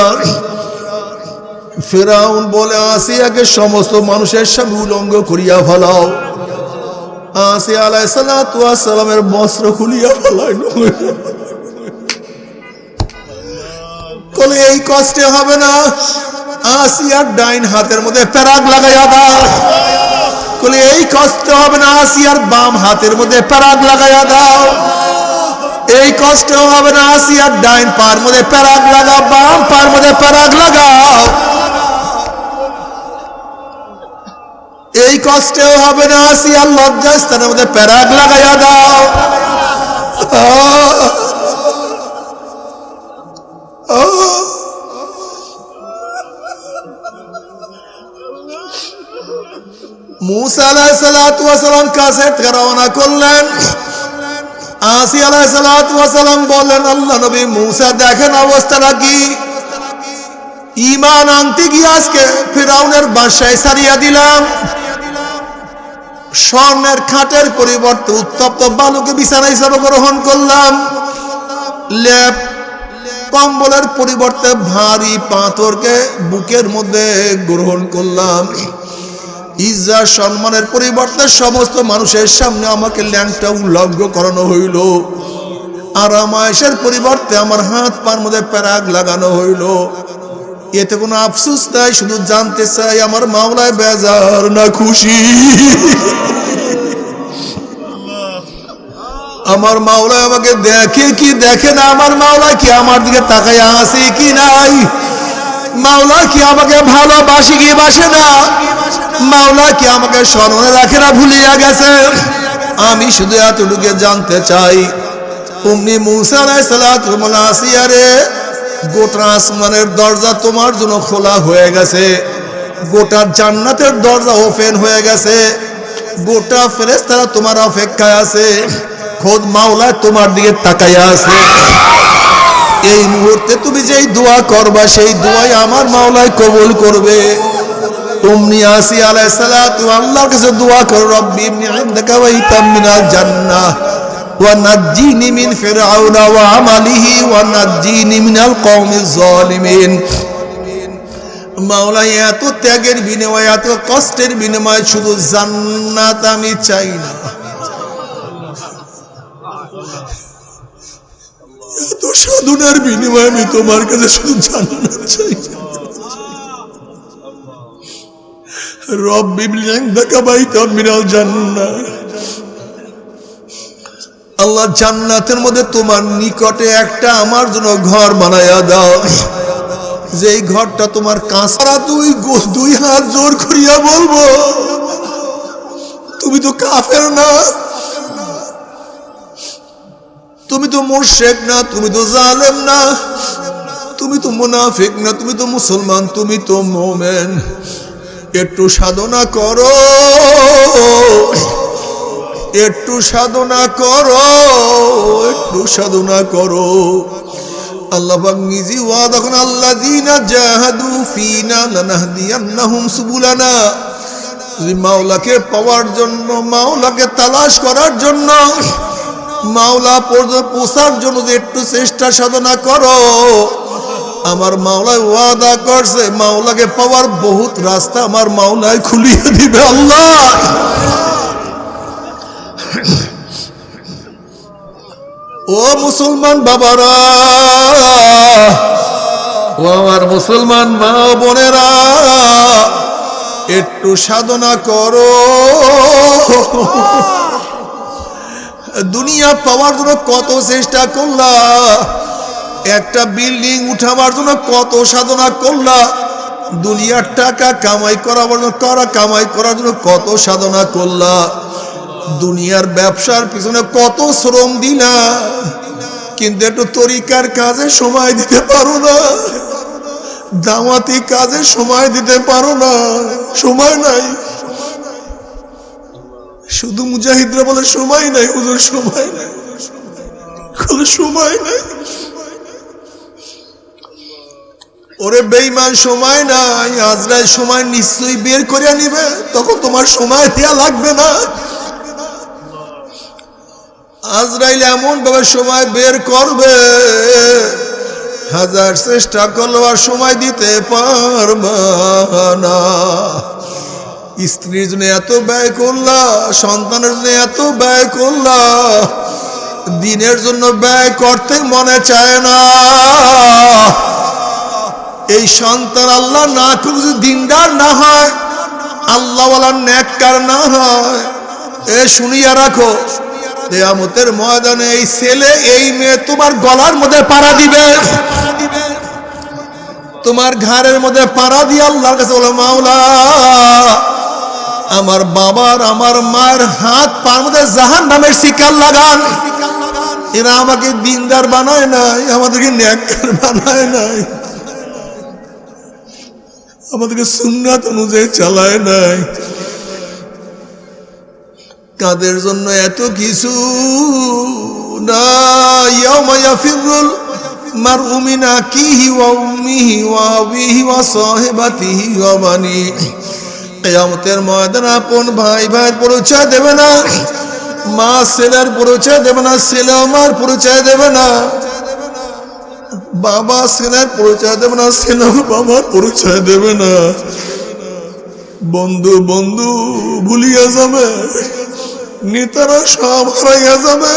ফিরাউন বলে আসিয়াকে সমস্ত মানুষের সঙ্গে উলঙ্গ করিয়া ফেলাও। আসিয়া আলাইহিস সালাতু ওয়াস সালামের বস্ত্র খুলিয়া ফেলাইল। বলে এই কষ্টে হবে না, আসিয়ার ডাইন হাতের মধ্যে প্যারাগ লাগাইয়া দাও। বলে এই কষ্ট হবে না, আসিয়ার বাম হাতের মধ্যে প্যারাগ লাগাইয়া দাও। এই কষ্ট হবে না, আসিয়ার ডাইন পার মধ্যে প্যারাগ লাগাও, বাম পার মধ্যে প্যারাগ লাগাও। এই কষ্টেও হবে না, আসিয়ার লজ্জাস্থানের মধ্যে প্যারাগ লাগাইয়া দাও। মুসা আলাইহিস সালাতু ওয়াস সালাম কাছে রওনা করলেন। আসি আলাইহিস সালাতু ওয়াস সালাম বললেন, আল্লাহ নবী মুসা দেখেন অবস্থাটা কি, ঈমান আনতে গিয়ে আজকে ফিরআউনের বাসায় সারিয়া দিলাম, স্বর্ণের খাটের পরিবর্তে উত্তপ্ত বালুকে বিছানা হিসাবে গ্রহণ করলাম, লেপ কম্বলের পরিবর্তে ভারী পাথরকে বুকের মধ্যে গ্রহণ করলাম, ইজ্জত সম্মানের পরিবর্তে সমস্ত মানুষের সামনে আমাকে ল্যাংটা উলঙ্গ করানো হইল, আরামায়েশের পরিবর্তে আমার হাত পার মধ্যে প্যারাগ লাগানো হইল। এতে কোনো আফসোস নাই, শুধু জানতে চাই আমার মাওলায় বেজার না খুশি। আমার মাওলা আমাকে দেখে কি দেখে না, আমার মাওলা কি আমার দিকে তাকায়া আছে কি নাই, মাওলা কি আমাকে ভালোবাসে কি বাসে না, মাওলা কি আমাকে স্মরণে রাখে না ভুলিয়া গেছে। আমি শুধু এতটুকু জানতে চাই, অমনি মুসা আলাইহিস সালাতু আসিয়ারে গোটা আসমানের দরজা তোমার জন্য খোলা হয়ে গেছে, গোটা জান্নাতের দরজা ওপেন হয়ে গেছে, গোটা ফেরেশতারা তোমার অপেক্ষায় আছে, খোদ মাওলা তোমার দিকে তাকাইয়া আছে। এই মুহূর্তে তুমি যেই দোয়া করবা সেই দোয়াই আমার মাওলাই কবুল করবে। অমনি আসি আলাইহিস সালাতু আল্লাহর কাছে দোয়া কর, রব্বি ইবনি ইনদাকা বাইতাম মিনাল জান্নাহ ওয়া নাজ্জিনি মিন ফিরআউনা ওয়া আমালিহি ওয়া নাজ্জিনি মিনাল কওমিজ জালিমিন। মাওলা এত ত্যাগের বিনিময়ে, এত কষ্টের বিনিময়ে শুধু জান্নাত আমি চাই না, এত সাধনার বিনিময়ে আমি তোমার কাছে শুধু জান্নাত চাই। রব্বি ইবনি ইনদাকা বাইতাম মিনাল জান্নাহ, আল্লাহ জান্নাতের মধ্যে তোমার নিকটে একটা আমার জন্য ঘর বানায়া দাও, যেই ঘরটা তোমার কাঁচা। দুই হাত জোর করিয়া বলবো, তুমি তো কাফের না, তুমি তো মুশরিক না, তুমি তো জালেম না, তুমি তো মুনাফিক না, তুমি তো মুসলমান, তুমি তো মুমিন। একটু সাধনা করো, একটু সাধনা করো, একটু সাধনা করো। আল্লাহ পাক নিজে ওয়াদা করেন, আল্লাযীনা জাহাদু ফীনা লানাহদিয়ান্নাহুম সুবুলানা। মাওলাকে পাওয়ার জন্য, মাওলাকে তালাশ করার জন্য, মাওলা পর্যন্ত পৌঁছার জন্য যে একটু চেষ্টা সাধনা করো, আমার মাওলায় ওয়াদা করছে মাওলাকে পাওয়ার বহুত রাস্তা আমার মাওলায় খুলিয়ে দিবে। আল্লাহ ও মুসলমান বাবারা, ও আমার মুসলমান মা বোনেরা, একটু সাধনা করো। দুনিয়া পাওয়ার জন্য কত চেষ্টা করলা, একটা বিল্ডিং উঠাবার জন্য কত সাধনা করলা, দুনিয়ার টাকা কামাই করার জন্য কত সাধনা করলা, দুনিয়ার ব্যবসার পিছনে কত শ্রম দিলা, কিন্তু একটু তরিকার কাজে সময় দিতে পারো না, দাওয়াতি কাজে সময় দিতে পারো না, সময় নাই। শুধু মুজাহিদরা বলে সময় নাই, হুজুর সময় নাই, সময় নাই। ওরে বেঈমান, সময় নাই, আজরাইল সময় নিশ্চয়ই বের করে নিবে, তখন তোমার সময় দেয়া লাগবে না। আজরাইল এমন ভাবে সময় বের করবে, হাজার চেষ্টা করলেও আর সময় দিতে পারবা না। স্ত্রীর জন্য এত ব্যয় করলা, সন্তানের জন্য এত ব্যয় করলা, দিনের জন্য ব্যয় করতে মনে চায় না। এই সন্তান আল্লাহ না খুব দিনদার না হয়, আল্লাহওয়ালা নেককার না হয়, এ শুনিয়া রাখো, কিয়ামতের ময়দানে এই ছেলে এই মেয়ে তোমার গলার মধ্যে পাড়া দিবে, তোমার ঘাড়ের মধ্যে পাড়া দিয়ে আল্লাহর কাছে বলে, মাওলা আমার বাবার আমার মায়ের হাত পার মধ্যে জাহান্নামের শিকার লাগান। এরা আমাকে দিনদার বানায় নাই, আমাদেরকে নেককার বানায় নাই, আমাদেরকে সুন্নাত অনুযায়ী চালায় নাই। কাদের জন্য এত কিছু না। ইয়াউমা ইয়াফিরুল মারউ মিন আখিহি ওয়া উম্মিহি ওয়া আবিহি ওয়া সাহিবাতিহি ওয়া বানিহি। কিয়ামতের ময়দানে আপন ভাই ভাইয়ের পরিচয় দেবে না, মা ছেলের পরিচয় দেবে না, ছেলে মার পরিচয় দেবে না, বাবা ছেলের পরিচয় দেবে না, ছেলে বাবার পরিচয় দেবে না, বন্ধু বন্ধু ভুলিয়া যাবে, নেতারা সব হারাইয়া যাবে।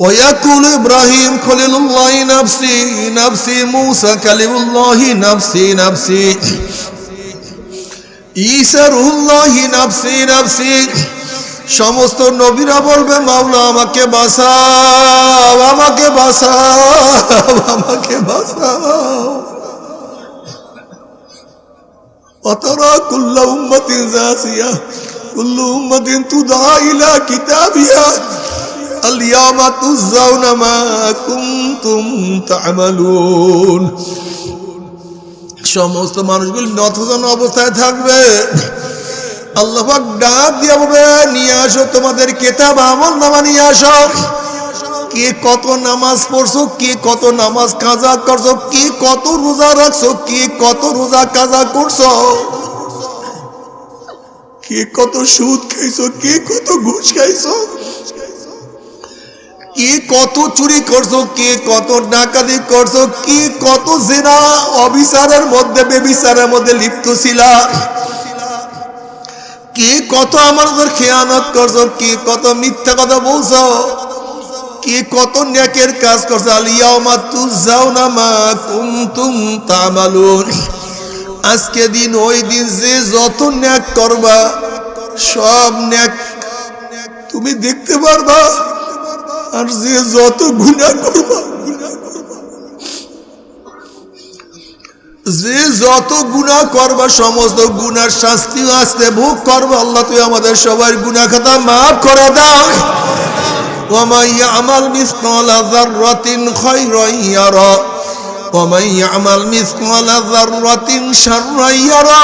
ويقول إبراهيم خليل الله نفسي نفسي موسى كلم الله نفسي نفسي ঈসা রুহুল্লাহ নাফসি নাফসি। সমস্ত নবীরা বলবে মাওলা আমাকে বাঁচাও, আমাকে বাঁচাও, আমাকে বাঁচাও। অতরা কুল্লু উম্মতিন জাসিয়া কুল্লু উম্মতিন তুদা ইলা কিতাবিহা আল ইয়াওমা তুজাউনা মা কুনতুম তা'মালুন। সমস্ত মানুষগুলি নতজান অবস্থায় থাকবে। আল্লাহ পাক ডাক দিয়ে বলবে নিয়ে আসো তোমাদের কিতাব আমলনামা নিয়ে আসো। কে কত নামাজ পড়ছো, কে কত নামাজ কাজা করছো, কে কত রোজা রাখছো, কে কত রোজা কাজা করছো, কে কত সুদ খাইছো, কে কত ঘুষ খাইছো, কে কত চুরি করছো, কে কত ডাকাতি করছো, কে কত জিনা অবিচারের মধ্যে বেবিচারের মধ্যে লিপ্ত ছিলা, কে কত আমাদের খেয়ানত করছো, কে কত মিথ্যা কথা বলছো, কে কত নেকের কাজ করছো। আল ইয়াউমা তুজাউনা মা কুনতুম তা'মালুন। আজকে দিন ওই দিন যে যত নেক করবা সব নেক তুমি দেখতে পারবা, আর যে যত গুনাহ করবা, যে যত গুনাহ করবা সমস্ত গুনার শাস্তি আজকে ভোগ করবা। আল্লাহ তুই আমাদের সবার গুনাহ খাতা মাফ করে দাও। ওয়া মান ইয়ামাল মিসকালা যাররাতিন খায়রান ইয়ারা ওয়া মান ইয়ামাল মিসকালা যাররাতিন শাররান ইয়ারা।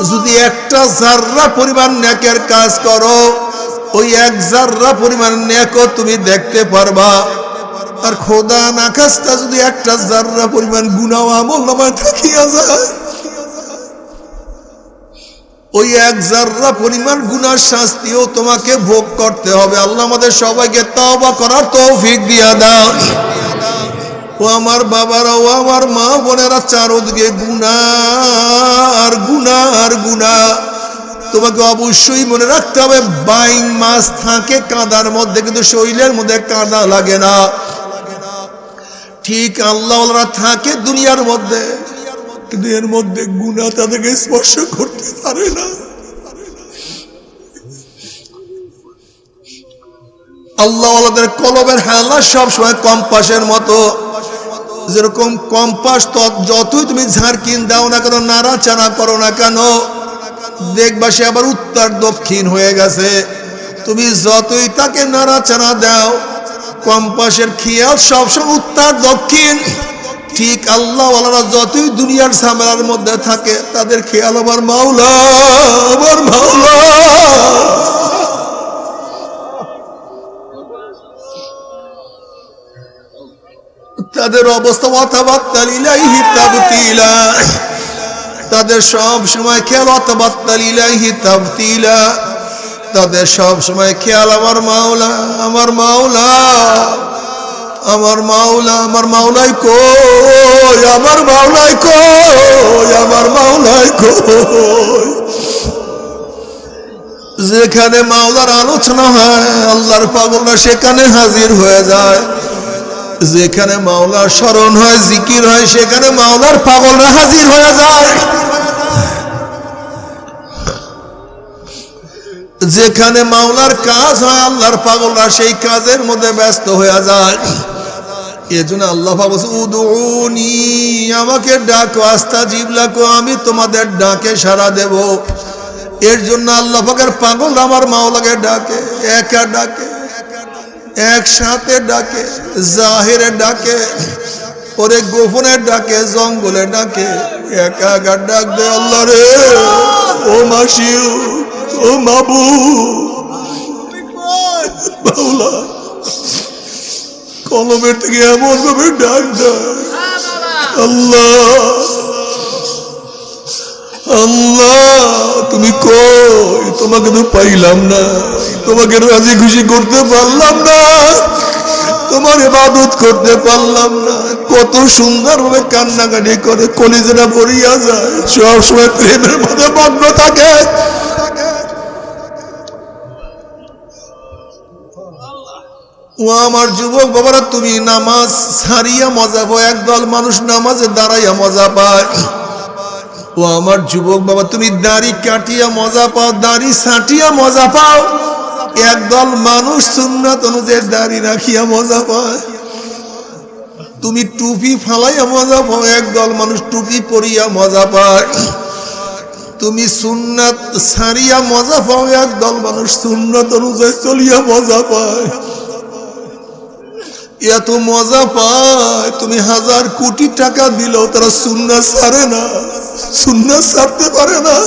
যদি একটা যাররা পরিমাণ নেকের কাজ করো ওই এক যাররা পরিমাণ নেকও তুমি দেখতে পারবা। আর খোদা না খাস্তা যদি একটা যাররা পরিমাণ গুনাহ আমলনামায় থাকিয়া যায় ওই এক যাররা পরিমাণ গুনার শাস্তিও তোমাকে ভোগ করতে হবে। আল্লাহ আমাদের সবাইকে তওবা করার তৌফিক দিয়া দাও। ও আমার বাবারা, ও আমার মা বোনেরা, চারদিকে গুনাহ আর গুনাহ আর গুনাহ। তোমাকে অবশ্যই মনে রাখতে হবে বাইং মাছ থাকে কাঁদার মধ্যে, কিন্তু শরীরের মধ্যে কাঁদা লাগে না। ঠিক আল্লাহওয়ালারা থাকে দুনিয়ার মধ্যে, কিন্তু এর মধ্যে গুনাহ তাদেরকে স্পর্শ করতে পারে না। আল্লাহওয়ালাদের কলবের হালা সবসময় কম্পাসের মতো। যেরকম কম্পাস যতই তুমি ঝাড়কিন দাও না কেন, নাড়াচাড়া করো না কেন, দেখবা সে আবার উত্তর দক্ষিণ হয়ে গেছে। তুমি যতই তাকে নাড়াচাড়া দাও কম্পাসের খেয়াল সবসময় উত্তর দক্ষিণ। ঠিক আল্লাহওয়ালারা যতই দুনিয়ার ঝামেলার মধ্যে থাকে তাদের খেয়াল আমার মাওলা, আমার মাওলা। তাদের অবস্থা ওয়াতাবাত্তাল ইলাইহি তাবতিলা। তাদের সব সময় খেয়াল ওয়াতাবাত্তাল ইলাইহি তাবতিলা। তাদের সব সময় খেয়াল আমার মাওলা, আমার মাওলা, আমার মাওলা, আমার মাওলাই কই, আমার মাওলাই কই, আমার মাওলাই কই। যেখানে মাওলার আলোচনা হয় আল্লাহর পাগলরা সেখানে হাজির হয়ে যায়। যেখানে মাওলার স্মরণ হয়, জিকির হয়, সেখানে মাওলার পাগলরা হাজির হয়ে যায়। যেখানে মাওলার কাজ হয় আল্লাহর পাগলরা সেই কাজের মধ্যে ব্যস্ত হয়ে যায়। এজন্য আল্লাহ বলেছে উদউনি, আমাকে ডাকো, আস্তাজিব লাকুম, আমি তোমাদের ডাকে সাড়া দেব। এর জন্য আল্লাহ পাকের পাগল আমার মাওলাকে ডাকে, একা ডাকে, একসাথে ডাকে, জাহিরে ডাকে, ওরে গোপনে ডাকে, জঙ্গলে ডাকে, একা একা ডাক দে, আল্লাহ রে ও মাসিউ, ও মাবু, মাওলা কলমের থেকে এমন ভাবে ডাক দেয়, আল্লাহ আল্লাহ তুমি কই, তোমাকে তো পাইলাম না, তোমাকে রাজি খুশি করতে পারলাম না, তোমার ইবাদত করতে পারলাম না। কত সুন্দর ভাবে কান্নাকাটি করে, কলিজাটা ভরিয়া যায়, সবসময় প্রেমের মধ্যে মগ্ন থাকে। ও আমার যুবক বাবারা, তুমি নামাজ ছাড়িয়া মজা পাও, একদল মানুষ নামাজে দাঁড়াইয়া মজা পায়। ও আমার যুবক বাবা, তুমি দাড়ি কাটিয়া মজা পাও, দাড়ি ছাটিয়া মজা পাও। একদল মানুষ সুন্নাত অনুযায়ী দাড়ি রাখিয়া মজা পায়। তুমি টুপি ফালাইয়া মজা পাও, একদল মানুষ টুপি পরিয়া মজা পায়। তুমি সুন্নাত ছাড়িয়া মজা পাও, একদল মানুষ সুন্নাত অনুযায়ী চলিয়া মজা পায়। এত মজা পায়, তুমি 1000 কোটি টাকা দিলেও তারা সুন্নাত ছাড়ে না, সুন্নাত ছাড়তে পারে না।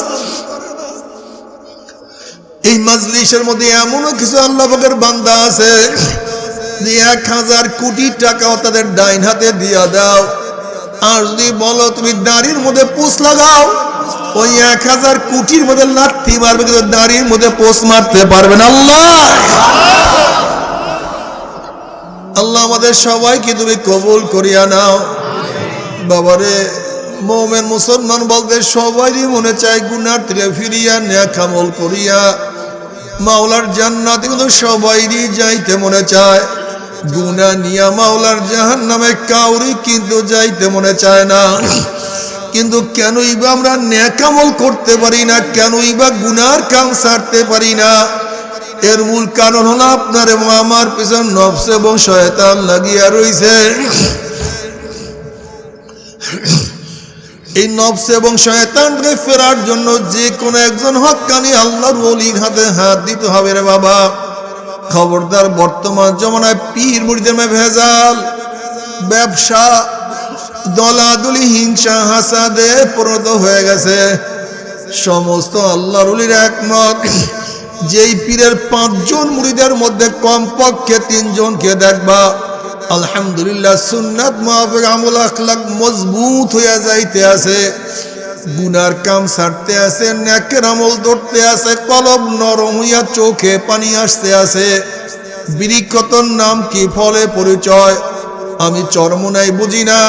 এই মাজলিসের মধ্যে এমনও কিছু আল্লাহ পাকের বান্দা আছে যে 1000 কোটি টাকাও তাদের ডাইন হাতে দিয়া দাও, আর যদি বলো তুমি দাড়ির মধ্যে পোষ লাগাও, ওই 1000 কোটির মধ্যে লাথি মারবে, কিন্তু দাড়ির মধ্যে পোষ মারতে পারবে না। আল্লাহ আমাদের সবাইকে তুমি কবুল করিয়া নাও। বাবারে, মুমিন মুসলমান বলতে সবারই মনে চায় গুনার থেকে ফিরিয়া নেক আমল করিয়া মাওলার জান্নাতে, কিন্তু সবাইরই যাইতে মনে চায়। গুনাহ নিয়া মাওলার জাহান্নামে কাউরি কিন্তু যাইতে মনে চায় না। কিন্তু কেনই বা আমরা নেক আমল করতে পারি না, কেনই বা গুনার কাম ছাড়তে পারি না? এর মূল কারণ হলো আপনার এবং আমার পিছন নফস এবং শয়তান লাগিয়া রইছে। এই নফস এবং শয়তানকে ফেরার জন্য যে কোনো একজন হক্কানি আল্লাহর ওলির হাতে হাত দিতে হবে রে বাবা। খবরদার, বর্তমান জমানায় পীর মুরিদের মধ্যে ভেজাল, ব্যবসা, দলাদলি, হিংসা, হাসাদে পরিণত হয়ে গেছে। সমস্ত আল্লাহর ওলির একমত, যেই পীরের 5 জন মুরিদের মধ্যে কমপক্ষে 3 জনকে দেখবা আলহামদুলিল্লাহ সুন্নাত মুআফিক আমল আখলাক মজবুত হইয়া যাইতে আছে, গুনার কাম ছাড়তে আছে, নেকের আমল ধরতে আছে, কলব নরম হইয়া চোখে পানি আসতে আছে। বিরিক্ষতর নাম কি, ফলে পরিচয়। আমি চরমনাই বুঝি না,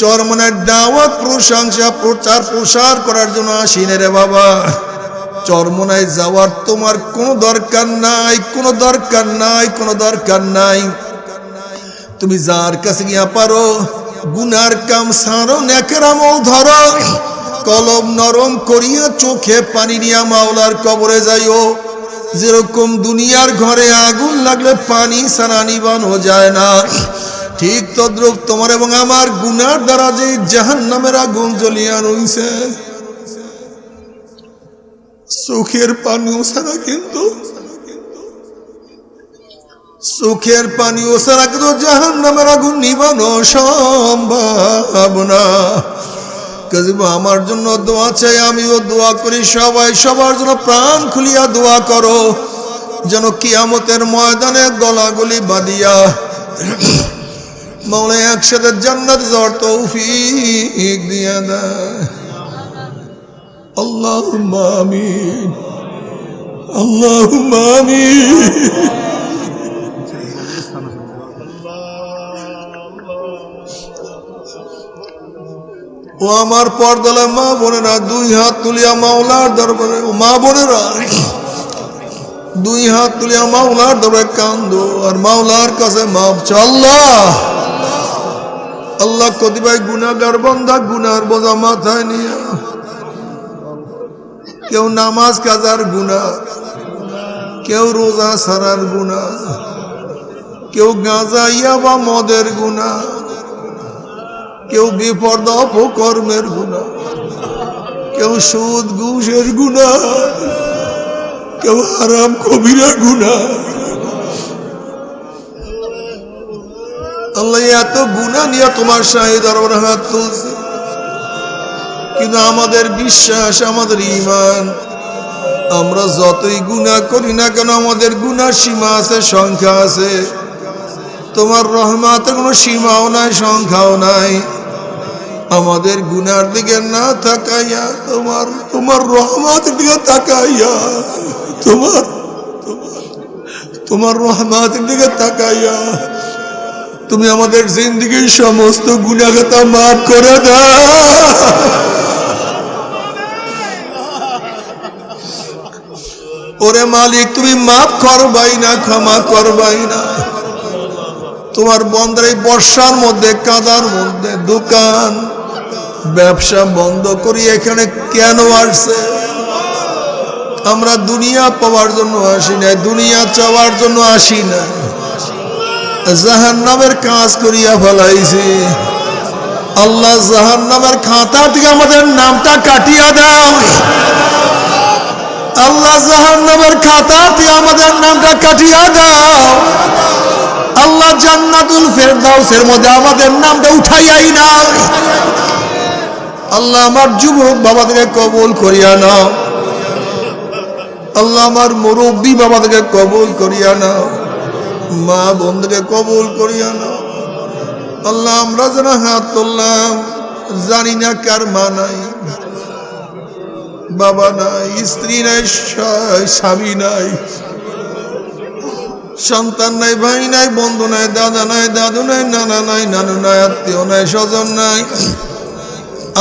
চরমনার দাওয়াত, প্রশংসা, প্রচার প্রসার করার জন্য আসিনে রে বাবা। চরমনায় যাওয়ার তোমার কোনো দরকার নাই, কোনো দরকার নাই, কোনো দরকার নাই। তুমি যার কাছে গিয়া পারো গুনার কাম ছাড়ো, নেকের আমল ধরো, কলব নরম করিয়া চোখে পানি নিয়া মাওলার কবরে যাইও। যেরকম দুনিয়ার ঘরে আগুন লাগলে পানি ছাড়া নিবানো যায় না, ঠিক তদ্রুপ তোমার এবং আমার গুনার দ্বারা যে জাহান্নামের আগুন জ্বলিয়া রইছে, চোখের পানিও ছাড়া কিন্তু, চোখের পানিও ছাড়া কিন্তু জাহান্নামের আগুন নিবানো সম্ভব না। আমার জন্য দোয়া চাই, আমিও দোয়া করি, সবাই সবার জন্য প্রাণ খুলিয়া দোয়া করো, যেন কিয়ামতের ময়দানে গলাগলি বাঁধিয়া মাওলা একসাথে জান্নাত যাওয়ার তৌফিক দিয়া দেয়। আল্লাহুম্মা আমিন, আল্লাহুম্মা আমিন। ও আমার পর্দালে মা বোনেরা, 2 হাত তুলিয়া মাওলার দরবারে, মা বোনেরা 2 হাত তুলিয়া মাওলার দরবারে কান্দো আর মাওলার কাছে মাপ চাও। আল্লাহ আল্লাহ, কতিপয় গুনাহগার বান্দা গুনার বোঝা মাথায় নিয়ে, কেউ নামাজ কাজার গুনাহ, কেউ রোজা ছাড়ার গুনাহ, কেউ গাঁজা ইয়াবা মদের গুনাহ, কেউ বেপরদা অপকর্মের গুনাহ, কেউ সুদ ঘুষের গুনাহ, কেউ হারাম কবিরা গুনাহ। আল্লাহ এত গুনাহ নিয়ে তোমার শাহী দরবারে হাত তুলছে, কিন্তু আমাদের বিশ্বাস, আমাদের ঈমান, আমরা যতই গুনাহ করি না কেন আমাদের গুনার সীমা আছে, সংখ্যা আছে। তোমার রহমতের কোনো সীমাও নাই, সংখ্যাও নাই। আমাদের গুনার দিকে না তাকাইয়া তোমার রহমতের দিকে তাকাইয়া, তোমার রহমতের দিকে তাকাইয়া তুমি আমাদের জিন্দেগীর সমস্ত গুনাহ খাতা মাফ করে দাও। ওরে মালিক, তুমি মাফ করবাই না, ক্ষমা করবাই না। তোমার বন্দার এই বর্ষার মধ্যে, কাদার মধ্যে দোকান ব্যবসা বন্ধ করি এখানে কেন আসছে? আমরা দুনিয়া পাওয়ার জন্য আসি না, দুনিয়া চাওয়ার জন্য আসি না। জাহান্নামের কাজ করিয়া ফেলাইছি। আল্লাহ জাহান্নামের খাতা থেকে আমাদের নামটা কাটিয়া দাও। আল্লাহ জাহান্নামের খাতা থেকে আমাদের নামটা কাটিয়া দাও। আল্লাহ জান্নাতুল ফেরদাউসের মধ্যে আমাদের নামটা উঠাইয়াই নাও। আল্লাহ আমার যুবক বাবাদেরকে কবুল করিয়া নাও। আল্লাহ আমার মুরব্বী বাবাদেরকে কবুল করিয়া নাও। মা বোনদেরকে কবুল করিয়া নাও। আল্লাহ আমরা যারা হাত তুললাম জানি না কার মা নাই, বাবা নাই, স্ত্রী নাই, স্বামী নাই, সন্তান নাই, ভাই নাই, বন্ধু নাই, দাদা নাই, দাদু নাই, নানা নাই, নানু নাই, আত্মীয় নাই, স্বজন নাই।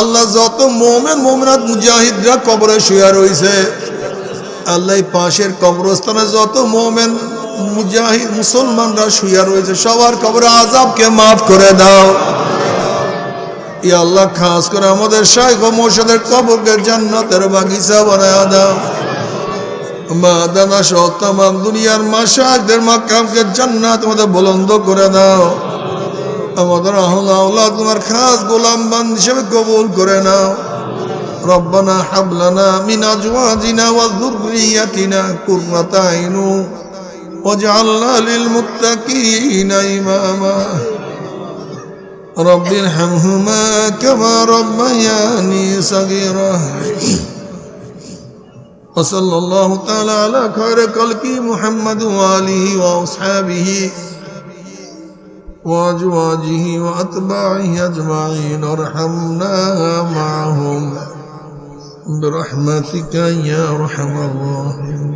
আল্লাহ যত মোমেন মোমেনাত মুজাহিদরা কবরে শুয়া রয়েছে, আল্লাহ পাশের কবরস্থানে যত মোমেন মুজাহিদ মুসলমানরা শুয়া রয়েছে সবার কবরে আযাবকে মাফ করে দাও। ইয়া আল্লাহ, খাস করে আমাদের শাইখ ও মুর্শিদের কবরকে জান্নাতের বাগিচা বানায়া দাও। মা দাদা সহ তামাম দুনিয়ার মাশাইখদের মাকামকে জান্নাত মধ্যে বুলন্দ করে দাও। আমাদের আহলে আওলাদ তোমার খাস গোলাম বান্দা হিসেবে কবুল করে নাও। রব্বানা হাব লানা মিন আজওয়াজিনা ওয়া যুররিয়াতিনা কুররাতা আইন ওয়াজআলনা লিল মুত্তাকিনা ইমামা। رب ارحمهما كما ربياني صغيرا وصلى الله تعالى على خير خلقه محمد وآله وأصحابه وأزواجه وأتباعه أجمعين وارحمنا معهم برحمتك يا أرحم الراحمين.